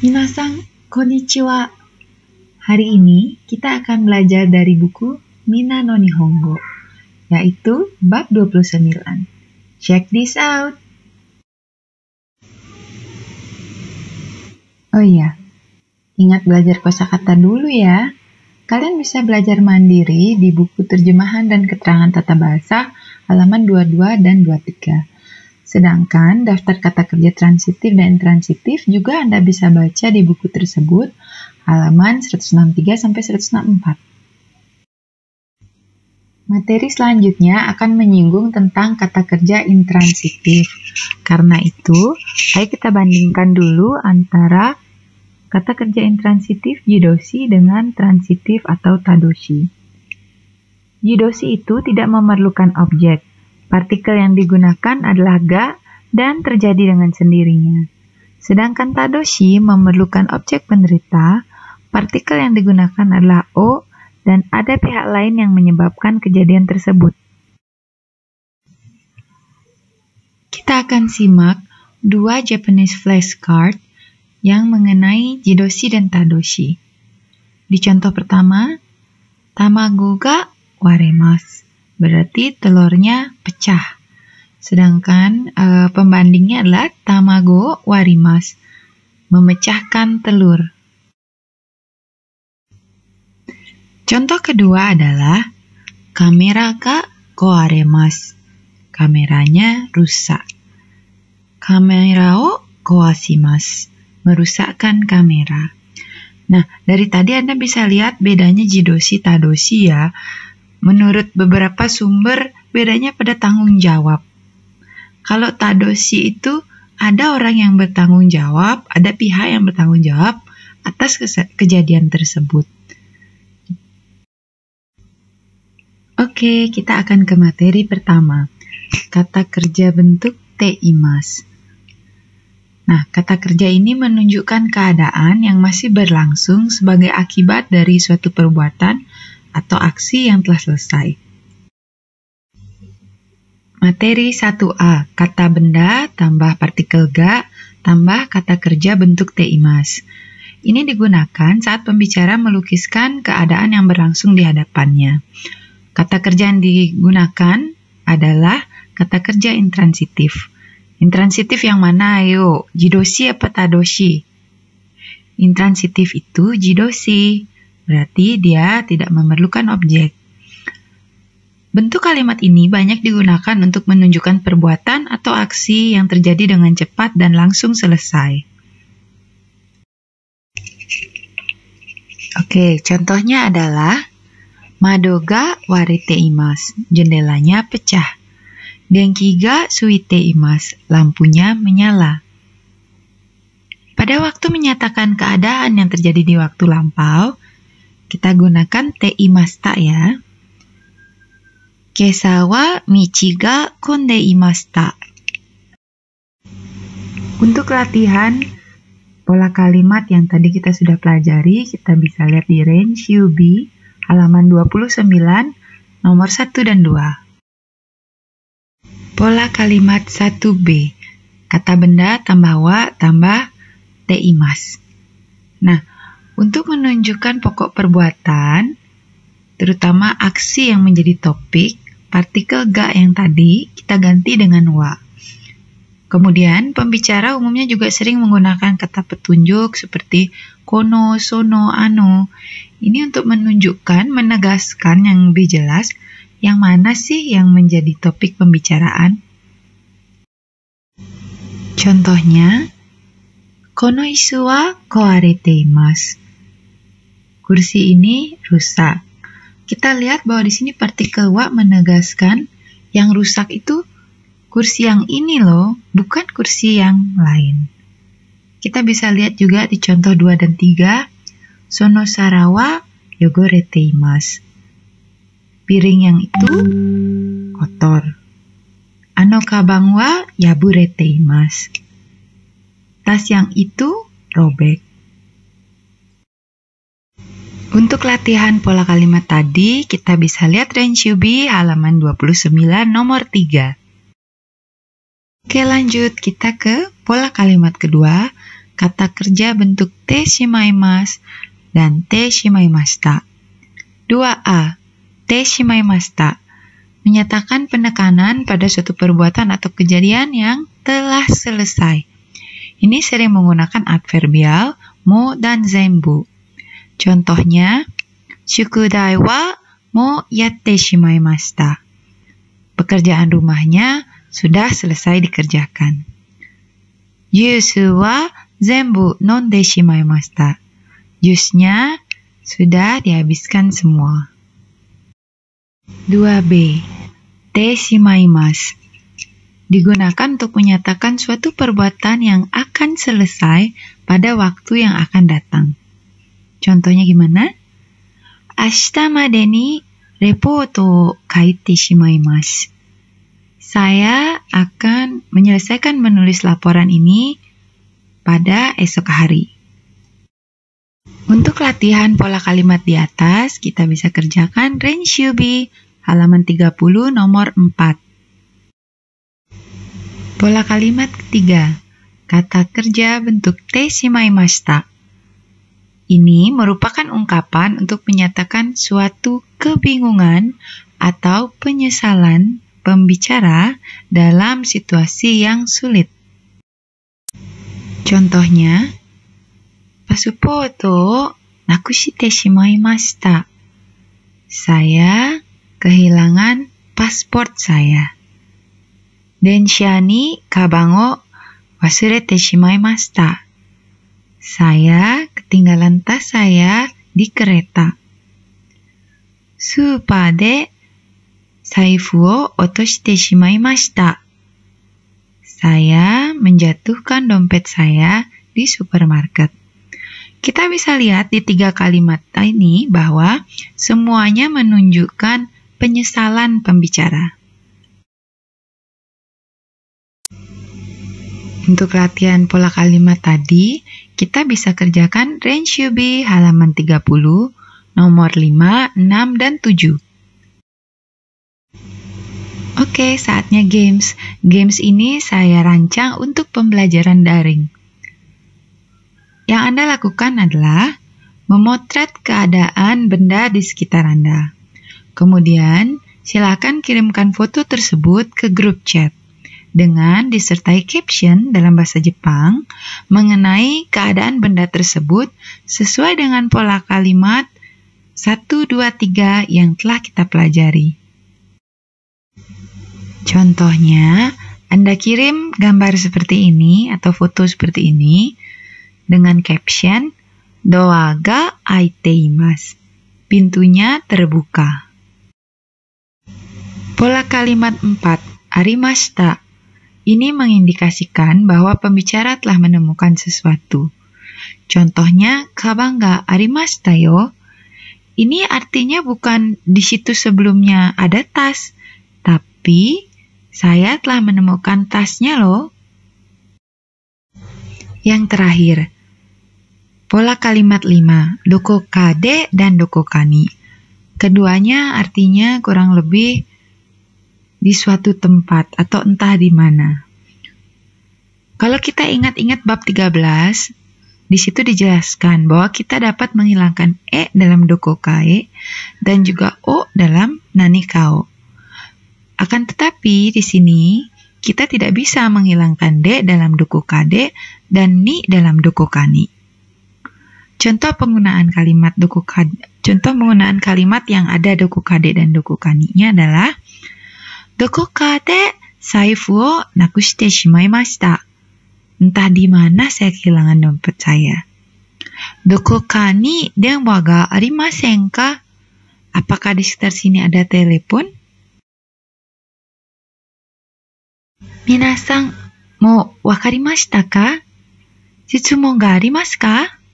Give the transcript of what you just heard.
Minasan, konnichiwa. Hari ini kita akan belajar dari buku Mina no Nihongo, yaitu bab 29. Check this out! Oh iya, ingat belajar kosakata dulu ya. Kalian bisa belajar mandiri di buku terjemahan dan keterangan tata bahasa halaman 22 dan 23. Sedangkan daftar kata kerja transitif dan intransitif juga Anda bisa baca di buku tersebut halaman 163 sampai 164. Materi selanjutnya akan menyinggung tentang kata kerja intransitif. Karena itu, ayo kita bandingkan dulu antara kata kerja intransitif jidoshi dengan transitif atau tadoshi. Jidoshi itu tidak memerlukan objek. Partikel yang digunakan adalah ga dan terjadi dengan sendirinya. Sedangkan tadoshi memerlukan objek penderita, partikel yang digunakan adalah o dan ada pihak lain yang menyebabkan kejadian tersebut. Kita akan simak dua Japanese flashcard yang mengenai jidoshi dan tadoshi. Di contoh pertama, tamago ga waremasu. Berarti telurnya pecah. Sedangkan pembandingnya adalah tamago warimasu, memecahkan telur. Contoh kedua adalah kamera ga kowaremasu. Kameranya rusak. Kamera o kowashimasu. Merusakkan kamera. Nah, dari tadi Anda bisa lihat bedanya jidoshi tadoshi ya. Menurut beberapa sumber, bedanya pada tanggung jawab. Kalau tadoshi itu ada orang yang bertanggung jawab, ada pihak yang bertanggung jawab atas kejadian tersebut. Oke, kita akan ke materi pertama. Kata kerja bentuk teimasu. Nah, kata kerja ini menunjukkan keadaan yang masih berlangsung sebagai akibat dari suatu perbuatan atau aksi yang telah selesai. Materi 1A, kata benda tambah partikel ga tambah kata kerja bentuk teimasu. Ini digunakan saat pembicara melukiskan keadaan yang berlangsung di hadapannya. Kata kerja yang digunakan adalah kata kerja intransitif. Intransitif yang mana ayo? Jidoshi apa tadoshi? Intransitif itu jidoshi. Berarti dia tidak memerlukan objek. Bentuk kalimat ini banyak digunakan untuk menunjukkan perbuatan atau aksi yang terjadi dengan cepat dan langsung selesai. Oke, contohnya adalah Mado ga wareteimasu, jendelanya pecah. Denki ga suiteimasu, lampunya menyala. Pada waktu menyatakan keadaan yang terjadi di waktu lampau, kita gunakan teimashita ya. Kesa wa michi ga kondeimashita. Untuk latihan pola kalimat yang tadi kita sudah pelajari, kita bisa lihat di Renshyubi halaman 29 nomor 1 dan 2. Pola kalimat 1B. Kata benda tambah wa tambah teimasu. Nah, untuk menunjukkan pokok perbuatan, terutama aksi yang menjadi topik, partikel ga yang tadi kita ganti dengan wa. Kemudian, pembicara umumnya juga sering menggunakan kata petunjuk seperti kono, sono, ano. Ini untuk menunjukkan, menegaskan yang lebih jelas, yang mana sih yang menjadi topik pembicaraan. Contohnya, kono isu wa kowareteimasu. Kursi ini rusak. Kita lihat bahwa di sini partikel wa menegaskan yang rusak itu kursi yang ini loh, bukan kursi yang lain. Kita bisa lihat juga di contoh 2 dan 3, sono sara wa yogoreteimasu. Piring yang itu kotor. Ano kabang wa yabureteimasu. Tas yang itu robek. Untuk latihan pola kalimat tadi, kita bisa lihat Renshyubi halaman 29 nomor 3. Oke, lanjut. Kita ke pola kalimat kedua. kata kerja bentuk te shimaimasu dan te shimaimashita. 2a. Te shimaimashita menyatakan penekanan pada suatu perbuatan atau kejadian yang telah selesai. Ini sering menggunakan adverbial mo dan zenbu. Contohnya, shukudai wa mo yatte shimaimashita. Pekerjaan rumahnya sudah selesai dikerjakan. Yusu wa zenbu nonde shimaimashita. Jusnya sudah dihabiskan semua. 2b. Te shimaimasu digunakan untuk menyatakan suatu perbuatan yang akan selesai pada waktu yang akan datang. Contohnya gimana? Ashita made ni reporto o kaite shimaimasu. Saya akan menyelesaikan menulis laporan ini pada esok hari. Untuk latihan pola kalimat di atas, kita bisa kerjakan Renshubi halaman 30 nomor 4. Pola kalimat ketiga, kata kerja bentuk te shimaimashita. Ini merupakan ungkapan untuk menyatakan suatu kebingungan atau penyesalan pembicara dalam situasi yang sulit. Contohnya, Pasuporto o nakushite shimaimashita. Saya kehilangan paspor saya. Densha ni kabang o wasurete shimaimashita. Saya ketinggalan tas saya di kereta. Supa de saifu o otoshite shimaimashita. Saya menjatuhkan dompet saya di supermarket. Kita bisa lihat di 3 kalimat ini bahwa semuanya menunjukkan penyesalan pembicara. Untuk latihan pola kalimat tadi, kita bisa kerjakan Renshubi halaman 30, nomor 5, 6, dan 7. Oke, saatnya games. Games ini saya rancang untuk pembelajaran daring. Yang Anda lakukan adalah memotret keadaan benda di sekitar Anda. Kemudian, silakan kirimkan foto tersebut ke grup chat dengan disertai caption dalam bahasa Jepang mengenai keadaan benda tersebut sesuai dengan pola kalimat 1, 2, 3 yang telah kita pelajari. Contohnya, Anda kirim gambar seperti ini atau foto seperti ini dengan caption Doa ga aiteimasu. Pintunya terbuka. Pola kalimat 4, arimashita. Ini mengindikasikan bahwa pembicara telah menemukan sesuatu. Contohnya, kabang ga arimashita yo. Ini artinya bukan di situ sebelumnya ada tas, tapi saya telah menemukan tasnya loh. Yang terakhir, pola kalimat 5, dokoka de dan dokoka ni. Keduanya artinya kurang lebih di suatu tempat atau entah di mana. Kalau kita ingat-ingat bab 13, di situ dijelaskan bahwa kita dapat menghilangkan e dalam dokokae dan juga o dalam nanikao. Akan tetapi di sini kita tidak bisa menghilangkan de dalam dokokade dan ni dalam dokokani. Contoh penggunaan kalimat yang ada dokokade dan dokokani-nya adalah dokokade saifu o nakushite shimaimashita. Entah di mana saya kehilangan dompet saya. Dokokani denwa ga arimasen ka? Apakah di sekitar sini ada telepon? Minasan, mo wakarimashita ka? Jitsumon ga arimasu ka?